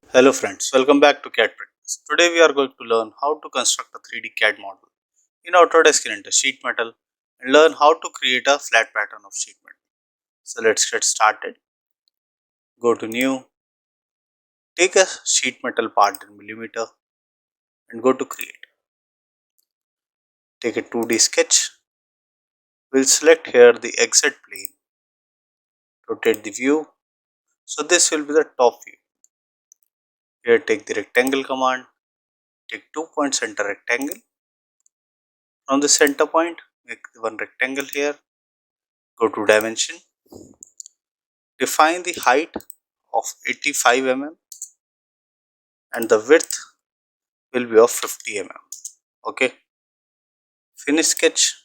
Hello friends, welcome back to CAD Practice. Today we are going to learn how to construct a 3D CAD model in Autodesk Inventor sheet metal and learn how to create a flat pattern of sheet metal. So let's get started. Go to new, take a sheet metal part in millimeter and go to create. Take a 2D sketch. We'll select here the exit plane, rotate the view. So this will be the top view. Here take the rectangle command, take 2 point center rectangle. From the center point, make one rectangle here. Go to dimension, define the height of 85 mm and the width will be of 50 mm. Okay, finish sketch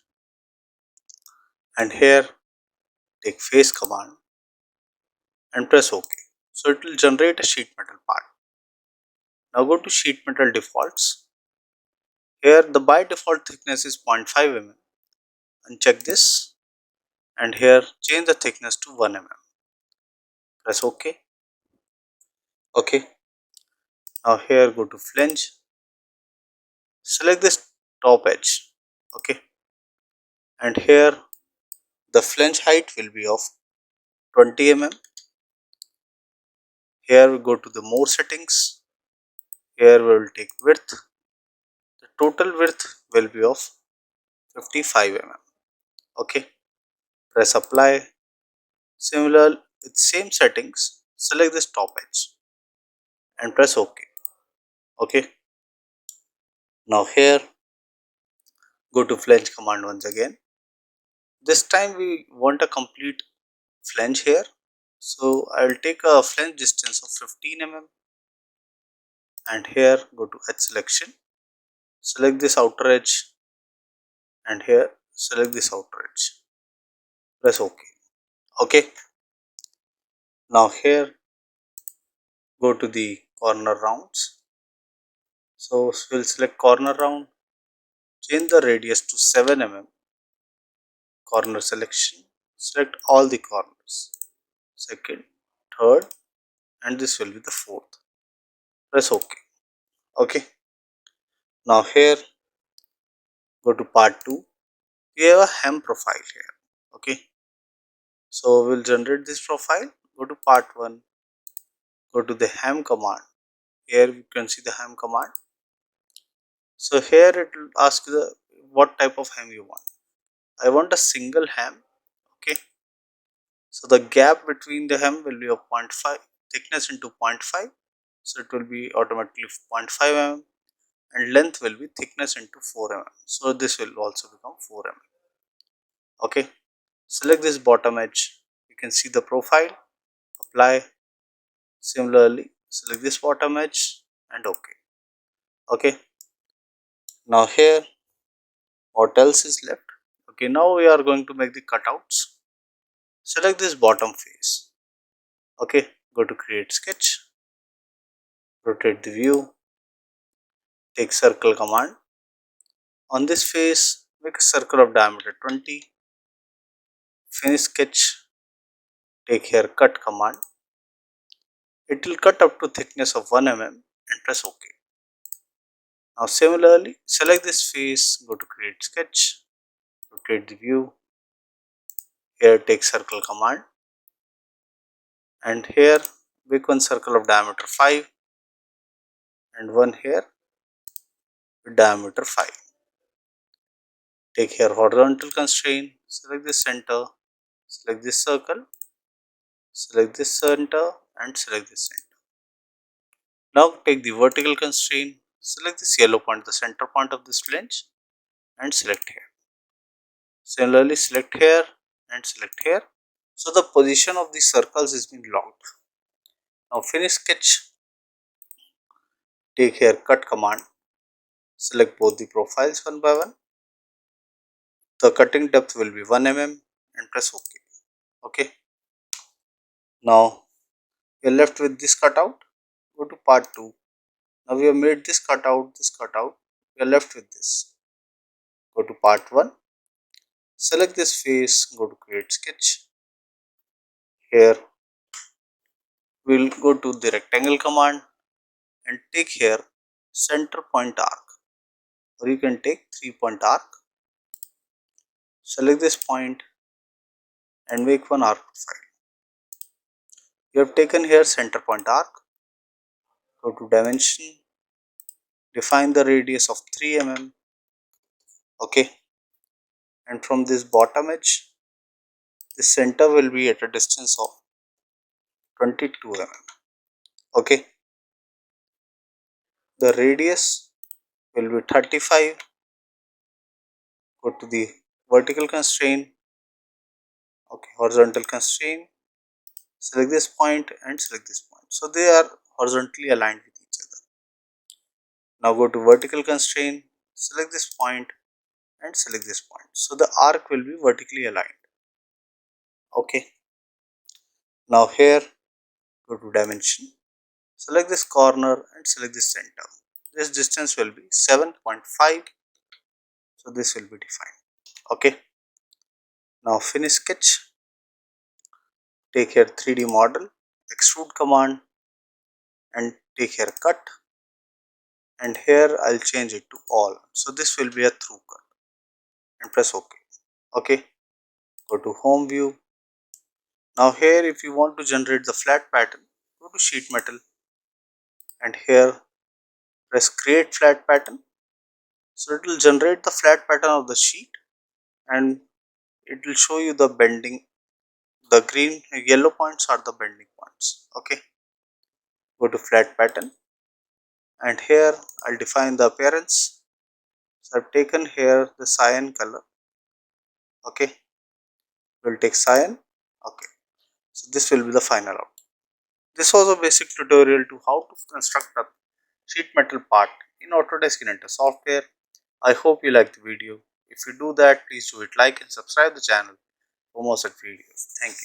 and here take face command and press OK. So it will generate a sheet metal part. Now go to sheet metal defaults. Here the by default thickness is 0.5 mm. Uncheck this and here change the thickness to 1 mm. Press OK. Okay. Now here go to flange. Select this top edge. Okay. And here the flange height will be of 20 mm. Here we go to the more settings. Here we will take width. The total width will be of 55 mm. Okay. Press apply. Similar with same settings, select this top edge and press OK. Okay. Now here go to flange command once again. This time we want a complete flange here. So I will take a flange distance of 15 mm and here go to edge selection. Select this outer edge and here select this outer edge. Press OK. Okay. Now here go to the corner rounds. So we'll select corner round, change the radius to 7 mm. Corner selection, select all the corners, second, third, and this will be the fourth. Press OK. Okay. Now here go to part 2. We have a hem profile here. Okay. So we'll generate this profile. Go to part 1. Go to the hem command. Here you can see the hem command. So here it will ask the what type of hem you want. I want a single hem. Okay. So the gap between the hem will be of 0.5, thickness into 0.5. So it will be automatically 0.5 mm and length will be thickness into 4 mm. So this will also become 4 mm. Okay. Select this bottom edge. You can see the profile. Apply. Similarly, select this bottom edge and OK. Okay. Now here, what else is left? Okay. Now we are going to make the cutouts. Select this bottom face. Okay. Go to create sketch. Rotate the view. Take circle command. On this face, make a circle of diameter 20. Finish sketch. Take here cut command. It will cut up to thickness of 1 mm and press OK. Now similarly, select this face, go to create sketch, rotate the view. Here take circle command and here make one circle of diameter 5 and one here with diameter 5. Take here horizontal constraint, select this center, select this circle, select this center and select this center. Now take the vertical constraint, select this yellow point, the center point of this flange and select here. Similarly select here and select here. So the position of the circles is being locked. Now finish sketch. Take here cut command. Select both the profiles one by one. The cutting depth will be 1 mm and press OK. Okay. Now we are left with this cutout. Go to part 2. Now we have made this cutout, We are left with this. Go to part 1. Select this face. Go to create sketch. Here we will go to the rectangle command. and take here center point arc, or you can take 3-point arc. Select this point and make one arc profile. You have taken here center point arc. Go to dimension, define the radius of 3 mm. Okay, and from this bottom edge, the center will be at a distance of 22 mm. Okay, the radius will be 35. Go to the vertical constraint. Okay, horizontal constraint. Select this point and select this point. So they are horizontally aligned with each other. Now go to vertical constraint. Select this point and select this point. So the arc will be vertically aligned. Okay. Now here go to dimension. Select this corner and select this center. This distance will be 7.5. So this will be defined. Okay. Now finish sketch. Take here 3D model, extrude command and take here cut, and here I'll change it to all. So this will be a through cut and press OK. Okay. Go to home view. Now here if you want to generate the flat pattern, go to sheet metal and here press create flat pattern. So it will generate the flat pattern of the sheet and it will show you the bending. The green yellow points are the bending points. Okay. Go to flat pattern and here I'll define the appearance. So I've taken here the cyan color. Okay. We'll take cyan. Okay. So this will be the final output. This was a basic tutorial to how to construct a sheet metal part in Autodesk Inventor software. I hope you liked the video. If you do that, please do it like and subscribe the channel for more such videos. Thank you.